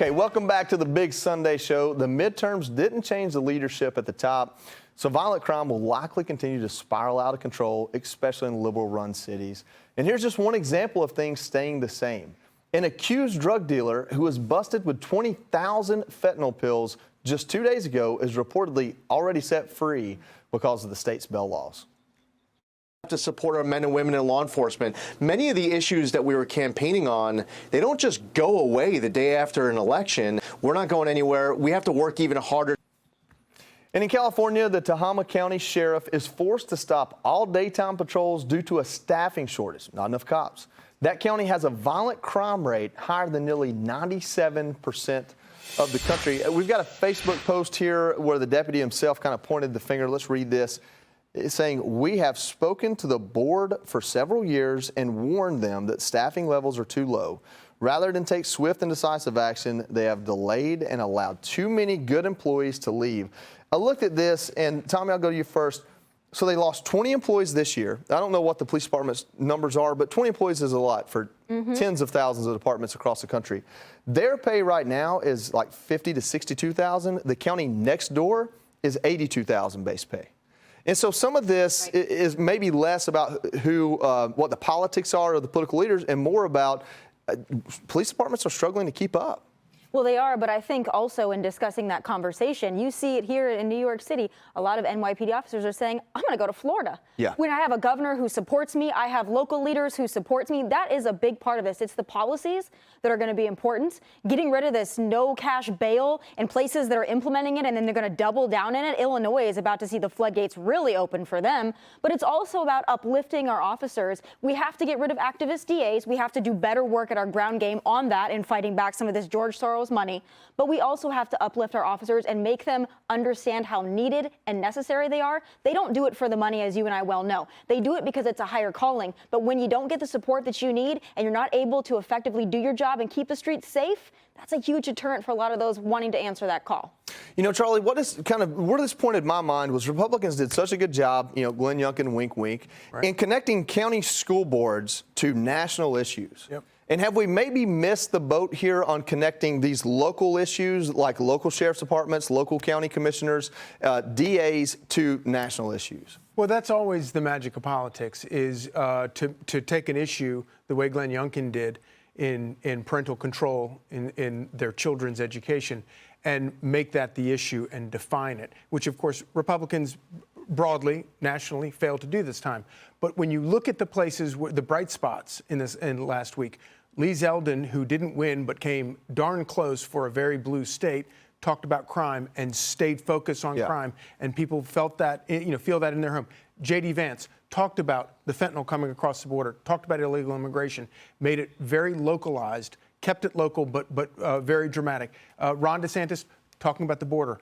Okay, welcome back to the Big Sunday Show. The midterms didn't change the leadership at the top, so violent crime will likely continue to spiral out of control, especially in liberal-run cities. And here's just one example of things staying the same. An accused drug dealer who was busted with 20,000 fentanyl pills just 2 days ago is reportedly already set free because of the state's bail laws. To support our men and women in law enforcement. Many of the issues that we were campaigning on, they don't just go away the day after an election. We're not going anywhere. We have to work even harder. And in California, the Tehama County sheriff is forced to stop all daytime patrols due to a staffing shortage. Not enough cops. That county has a violent crime rate higher than nearly 97% of the country. We've got a Facebook post here where the deputy himself kind of pointed the finger. Let's read this. It's saying, "We have spoken to the board for several years and warned them that staffing levels are too low. Rather than take swift and decisive action, they have delayed and allowed too many good employees to leave." I looked at this, and Tommy, I'll go to you first. So they lost 20 employees this year. I don't know what the police department's numbers are, but 20 employees is a lot for tens of thousands of departments across the country. Their pay right now is like $50,000 to $62,000. The county next door is $82,000 base pay. And so some of this is maybe less about what the politics are of the political leaders and more about police departments are struggling to keep up. Well, they are, but I think also in discussing that conversation, you see it here in New York City. A lot of NYPD officers are saying, I'm going to go to Florida. Yeah. When I have a governor who supports me, I have local leaders who supports me. That is a big part of this. It's the policies that are going to be important. Getting rid of this no cash bail in places that are implementing it, and then they're going to double down in it. Illinois is about to see the floodgates really open for them. But it's also about uplifting our officers. We have to get rid of activist DAs. We have to do better work at our ground game on that in fighting back some of this George Soros money, but we also have to uplift our officers and make them understand how needed and necessary they are. They don't do it for the money, as you and I well know. They do it because it's a higher calling. But when you don't get the support that you need and you're not able to effectively do your job and keep the streets safe, that's a huge deterrent for a lot of those wanting to answer that call. You know, Charlie, where this pointed my mind was Republicans did such a good job, Glenn Youngkin, wink, wink, in connecting county school boards to national issues. Yep. And have we maybe missed the boat here on connecting these local issues like local sheriff's departments, local county commissioners, DAs to national issues? Well, that's always the magic of politics, is to take an issue the way Glenn Youngkin did in parental control in their children's education and make that the issue and define it, which, of course, Republicans broadly, nationally, failed to do this time. But when you look at the places, the bright spots in last week, Lee Zeldin, who didn't win but came darn close for a very blue state, talked about crime and stayed focused on crime, and people felt that, feel that in their home. J.D. Vance talked about the fentanyl coming across the border, talked about illegal immigration, made it very localized, kept it local but very dramatic. Ron DeSantis talking about the border.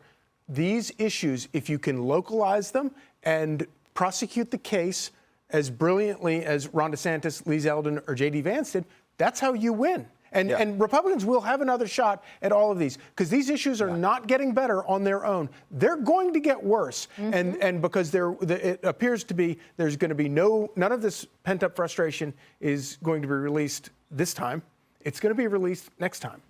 These issues, if you can localize them and prosecute the case as brilliantly as Ron DeSantis, Lee Zeldin, or J.D. Vance did, that's how you win. And Republicans will have another shot at all of these because these issues are not getting better on their own. They're going to get worse. And because it appears to be there's going to be none of this pent-up frustration is going to be released this time. It's going to be released next time.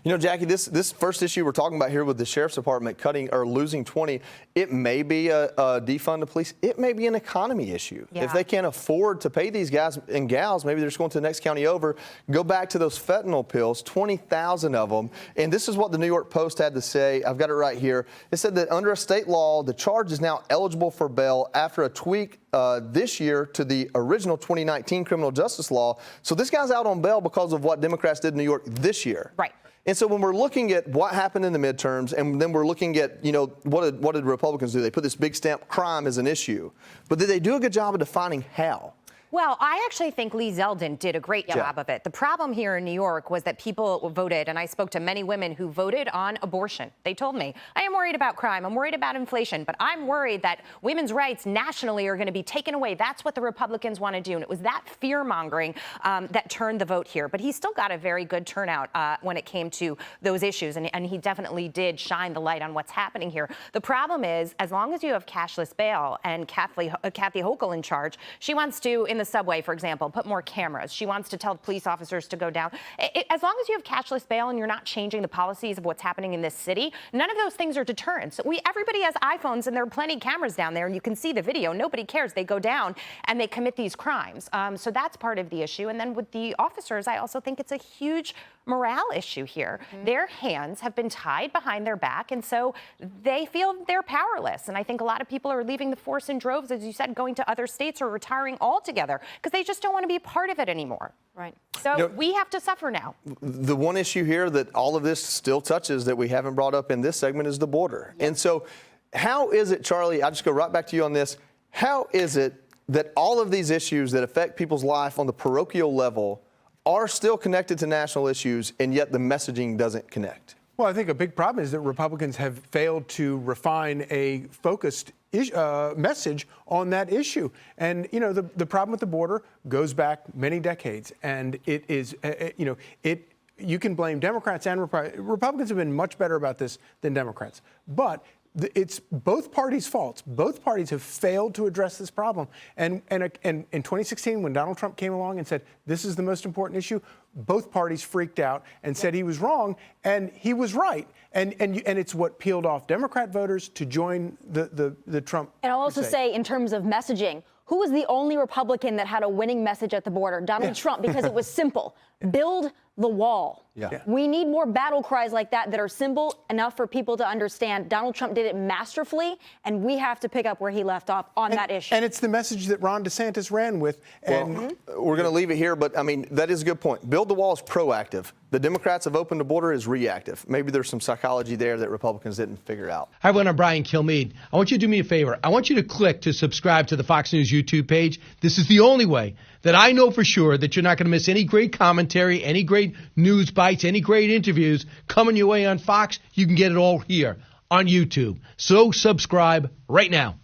You know, Jackie, this first issue we're talking about here with the sheriff's department cutting or losing 20, it may be a defund the police. It may be an economy issue. Yeah. If they can't afford to pay these guys and gals, maybe they're just going to the next county over. Go back to those fentanyl pills, 20,000 of them. And this is what the New York Post had to say. I've got it right here. It said that under a state law, the charge is now eligible for bail after a tweak this year to the original 2019 criminal justice law. So this guy's out on bail because of what Democrats did in New York this year. Right. And so when we're looking at what happened in the midterms, and then we're looking at, what did Republicans do? They put this big stamp, crime as an issue. But did they do a good job of defining how? Well, I actually think Lee Zeldin did a great job of it. The problem here in New York was that people voted, and I spoke to many women who voted on abortion. They told me, I am worried about crime, I'm worried about inflation, but I'm worried that women's rights nationally are going to be taken away. That's what the Republicans want to do. And it was that fear-mongering that turned the vote here. But he still got a very good turnout when it came to those issues, and he definitely did shine the light on what's happening here. The problem is, as long as you have cashless bail and Kathy Hochul in charge, she wants to, in the the subway, for example, put more cameras. She wants to tell police officers to go down. As long as you have cashless bail and you're not changing the policies of what's happening in this city, none of those things are deterrents. Everybody has iPhones, and there are plenty of cameras down there, and you can see the video. Nobody cares. They go down and they commit these crimes. So that's part of the issue. And then with the officers, I also think it's a huge morale issue here. Their hands have been tied behind their back, and so they feel they're powerless. And I think a lot of people are leaving the force in droves, as you said, going to other states or retiring altogether because they just don't want to be a part of it anymore. Right. So we have to suffer now. The one issue here that all of this still touches that we haven't brought up in this segment is the border. And so how is it, Charlie, I'll just go right back to you on this. How is it that all of these issues that affect people's life on the parochial level are still connected to national issues, and yet the messaging doesn't connect? Well, I think a big problem is that Republicans have failed to refine a focused message on that issue. And, you know, the problem with the border goes back many decades. And it is, you can blame Democrats and Republicans have been much better about this than Democrats. But it's both parties' faults. Both parties have failed to address this problem. And in 2016, when Donald Trump came along and said, this is the most important issue, both parties freaked out and said he was wrong, and he was right. And it's what peeled off Democrat voters to join the Trump. And I'll also say, in terms of messaging, who was the only Republican that had a winning message at the border? Donald Trump, because it was simple. Build the wall. We need more battle cries like that are simple enough for people to understand. Donald Trump did it masterfully, and we have to pick up where he left off on that issue. And it's the message that Ron DeSantis ran with. And we're going to leave it here, but I mean, that is a good point. Build the wall is proactive. The Democrats have opened the border is reactive. Maybe there's some psychology there that Republicans didn't figure out. Hi, everyone. I'm Brian Kilmeade. I want you to do me a favor. I want you to click to subscribe to the Fox News YouTube page. This is the only way that I know for sure that you're not going to miss any great commentary, any great news bites, any great interviews coming your way on Fox. You can get it all here on YouTube. So subscribe right now.